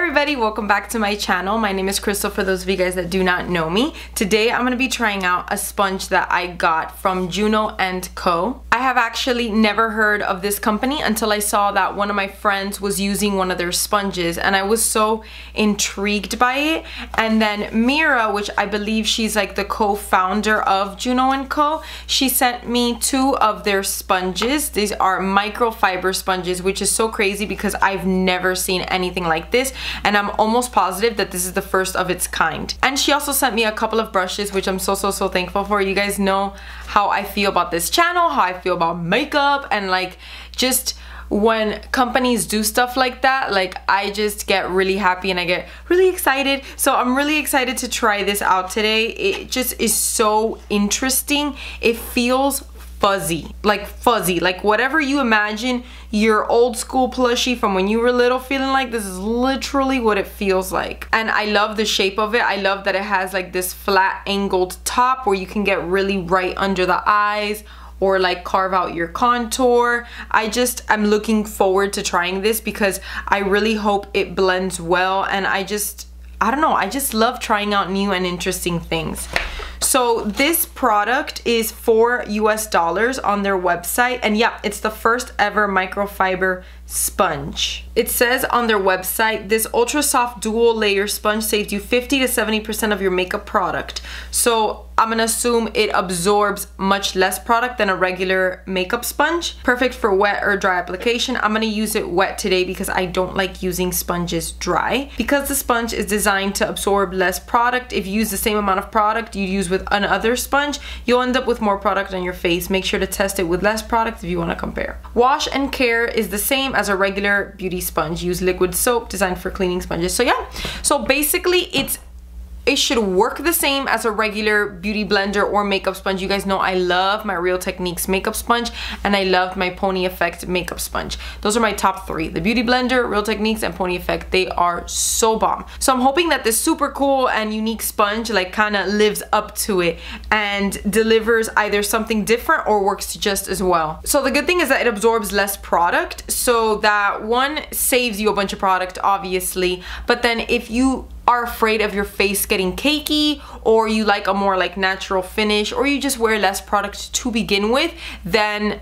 everybody, welcome back to my channel. My name is Crystal for those of you guys that do not know me. Today I'm going to be trying out a sponge that I got from Juno & Co. I have actually never heard of this company until I saw that one of my friends was using one of their sponges and I was so intrigued by it. And then Mira, which I believe she's like the co-founder of Juno & Co, she sent me 2 of their sponges. These are microfiber sponges, which is so crazy because I've never seen anything like this, and I'm almost positive that this is the first of its kind. And she also sent me a couple of brushes, which I'm so thankful for. You guys know how I feel about this channel, how I feel about makeup, and like just when companies do stuff like that, like I just get really happy and I get really excited. So I'm really excited to try this out today. It just is so interesting. It feels fuzzy, like whatever you imagine your old school plushie from when you were little feeling like, this is literally what it feels like. And I love the shape of it. I love that it has like this flat angled top where you can get really right under the eyes or like carve out your contour. I'm looking forward to trying this because I really hope it blends well, and I don't know, I just love trying out new and interesting things. So this product is $4 US on their website, and yeah, it's the first ever microfiber sponge. It says on their website, this ultra soft dual layer sponge saves you 50 to 70% of your makeup product. So I'm gonna assume it absorbs much less product than a regular makeup sponge. Perfect for wet or dry application. I'm gonna use it wet today because I don't like using sponges dry. Because the sponge is designed to absorb less product, if you use the same amount of product you use with another sponge, you'll end up with more product on your face. Make sure to test it with less product if you wanna compare. Wash and care is the same as a regular beauty sponge. Use liquid soap designed for cleaning sponges. So yeah, so basically it should work the same as a regular beauty blender or makeup sponge. You guys know I love my Real Techniques makeup sponge and I love my Pony Effect makeup sponge. Those are my top 3. The beauty blender, Real Techniques, and Pony Effect. They are so bomb. So I'm hoping that this super cool and unique sponge like kind of lives up to it and delivers either something different or works just as well. So the good thing is that it absorbs less product, so that one saves you a bunch of product obviously, but then if you are afraid of your face getting cakey, or you like a more like natural finish, or you just wear less product to begin with, then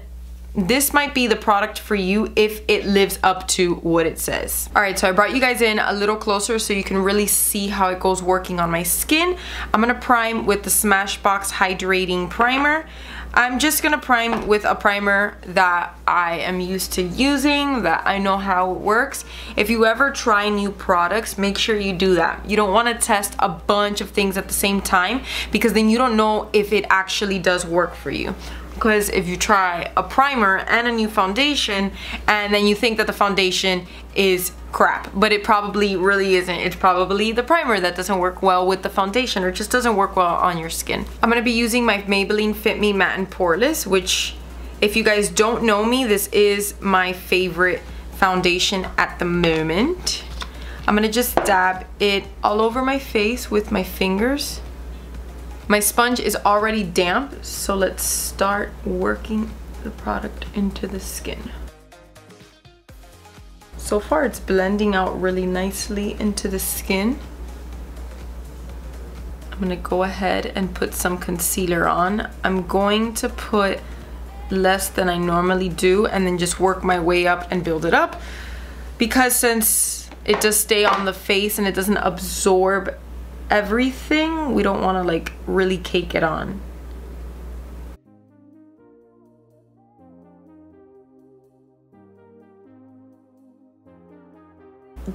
this might be the product for you if it lives up to what it says. Alright, so I brought you guys in a little closer so you can really see how it goes working on my skin. I'm gonna prime with the Smashbox Hydrating Primer. I'm just gonna prime with a primer that I am used to using, that I know how it works. If you ever try new products, make sure you do that. You don't wanna test a bunch of things at the same time because then you don't know if it actually does work for you. Because if you try a primer and a new foundation and then you think that the foundation is crap, but it probably really isn't. It's probably the primer that doesn't work well with the foundation or just doesn't work well on your skin. I'm going to be using my Maybelline Fit Me Matte and Poreless, which if you guys don't know me, this is my favorite foundation at the moment. I'm going to just dab it all over my face with my fingers. My sponge is already damp, so let's start working the product into the skin. So far it's blending out really nicely into the skin. I'm gonna go ahead and put some concealer on. I'm going to put less than I normally do and then just work my way up and build it up, because since it does stay on the face and it doesn't absorb everything, we don't want to like really cake it on.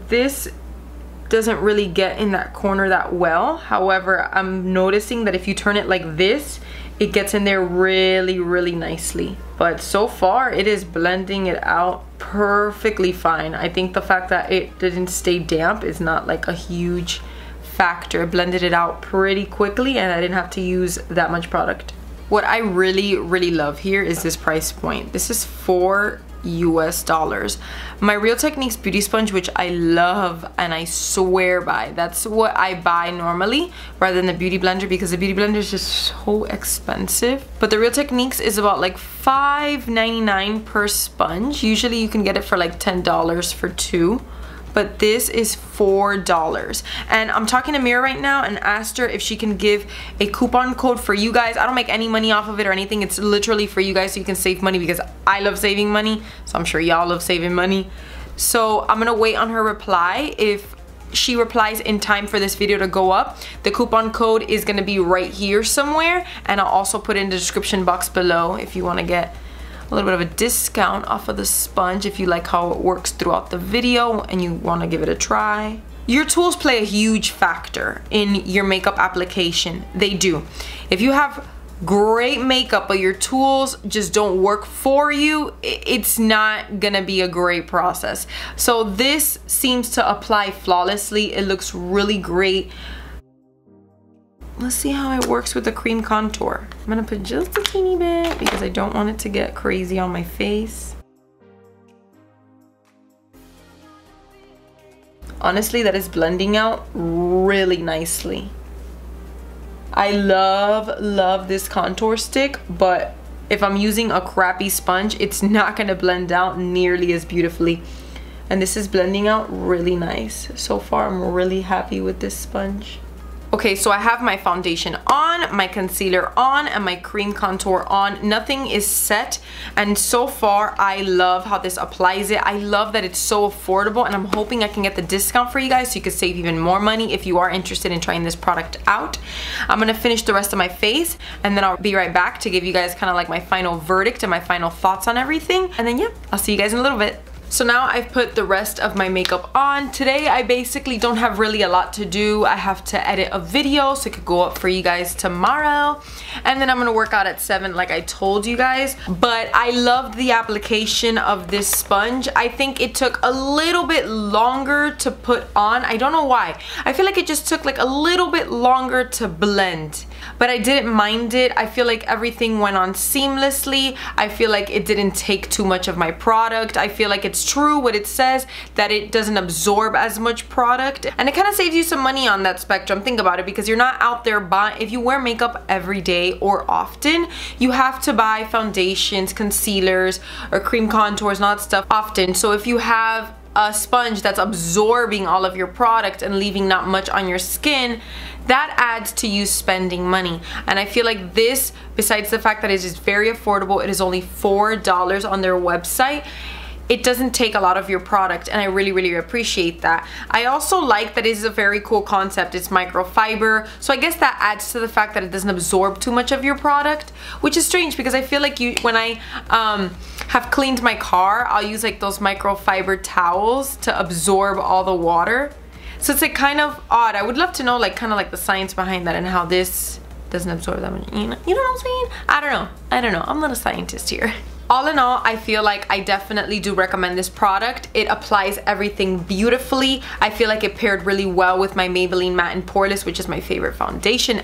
This doesn't really get in that corner that well. However, I'm noticing that if you turn it like this, it gets in there really nicely. But so far it is blending it out perfectly fine. I think the fact that it didn't stay damp is not like a huge factor. Blended it out pretty quickly and I didn't have to use that much product. What I really love here is this price point. This is $4 US. My Real Techniques beauty sponge, which I love and I swear by, that's what I buy normally rather than the beauty blender, because the beauty blender is just so expensive. But the Real Techniques is about like $5.99 per sponge. Usually you can get it for like $10 for 2. but this is $4. And I'm talking to Mira right now and asked her if she can give a coupon code for you guys. I don't make any money off of it or anything. It's literally for you guys so you can save money, because I love saving money, so I'm sure y'all love saving money. So I'm gonna wait on her reply. If she replies in time for this video to go up, the coupon code is gonna be right here somewhere, and I'll also put it in the description box below if you want to get a little bit of a discount off of the sponge if you like how it works throughout the video and you want to give it a try. Your tools play a huge factor in your makeup application. They do. If you have great makeup but your tools just don't work for you, it's not gonna be a great process. So this seems to apply flawlessly. It looks really great. Let's see how it works with the cream contour. I'm gonna put just a teeny bit because I don't want it to get crazy on my face. Honestly, that is blending out really nicely. I love this contour stick, but if I'm using a crappy sponge, it's not gonna blend out nearly as beautifully. And this is blending out really nice. So far, I'm really happy with this sponge. Okay, so I have my foundation on, my concealer on, and my cream contour on. Nothing is set, and so far I love how this applies it. I love that it's so affordable, and I'm hoping I can get the discount for you guys so you can save even more money if you are interested in trying this product out. I'm gonna finish the rest of my face, and then I'll be right back to give you guys kind of like my final verdict and my final thoughts on everything. And then yeah, I'll see you guys in a little bit. So now I've put the rest of my makeup on. Today I basically don't have really a lot to do. I have to edit a video so it could go up for you guys tomorrow. And then I'm gonna work out at 7 like I told you guys. But I love the application of this sponge. I think it took a little bit longer to put on. I don't know why. I feel like it just took like a little bit longer to blend. But I didn't mind it. I feel like everything went on seamlessly. I feel like it didn't take too much of my product. I feel like it's true what it says, that it doesn't absorb as much product, and it kind of saves you some money on that spectrum. Think about it, because you're not out there buying. If you wear makeup every day or often, you have to buy foundations, concealers, or cream contours and all that stuff often. So if you have a sponge that's absorbing all of your product and leaving not much on your skin, that adds to you spending money. And I feel like this, besides the fact that it is very affordable, it is only $4 on their website, it doesn't take a lot of your product, and I really appreciate that. I also like that it is a very cool concept. It's microfiber, so I guess that adds to the fact that it doesn't absorb too much of your product, which is strange because I feel like when I have cleaned my car, I'll use like those microfiber towels to absorb all the water. So it's like kind of odd. I would love to know like kind of like the science behind that and how this doesn't absorb that much. You know what I'm saying? I don't know. I'm not a scientist here. All in all, I feel like I definitely do recommend this product. It applies everything beautifully. I feel like it paired really well with my Maybelline Matte and Poreless, which is my favorite foundation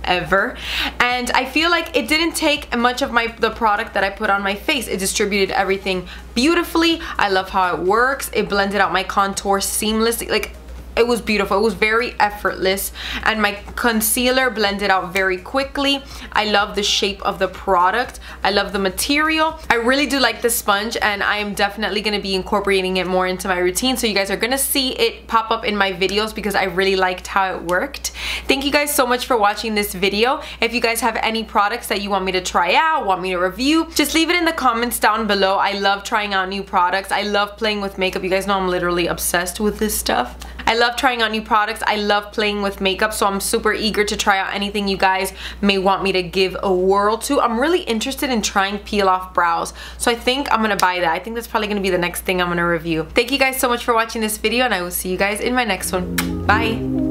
ever. And I feel like it didn't take much of the product that I put on my face. It distributed everything beautifully. I love how it works. It blended out my contour seamlessly. Like, it was beautiful. It was very effortless, and my concealer blended out very quickly. I love the shape of the product. I love the material. I really do like this sponge, and I am definitely going to be incorporating it more into my routine, so you guys are going to see it pop up in my videos because I really liked how it worked. Thank you guys so much for watching this video. If you guys have any products that you want me to try out, want me to review, just leave it in the comments down below. I love trying out new products. I love playing with makeup. You guys know I'm literally obsessed with this stuff. I love trying out new products. I love playing with makeup, so I'm super eager to try out anything you guys may want me to give a whirl to. I'm really interested in trying peel off brows, so I think I'm gonna buy that. I think that's probably gonna be the next thing I'm gonna review. Thank you guys so much for watching this video, and I will see you guys in my next one. Bye.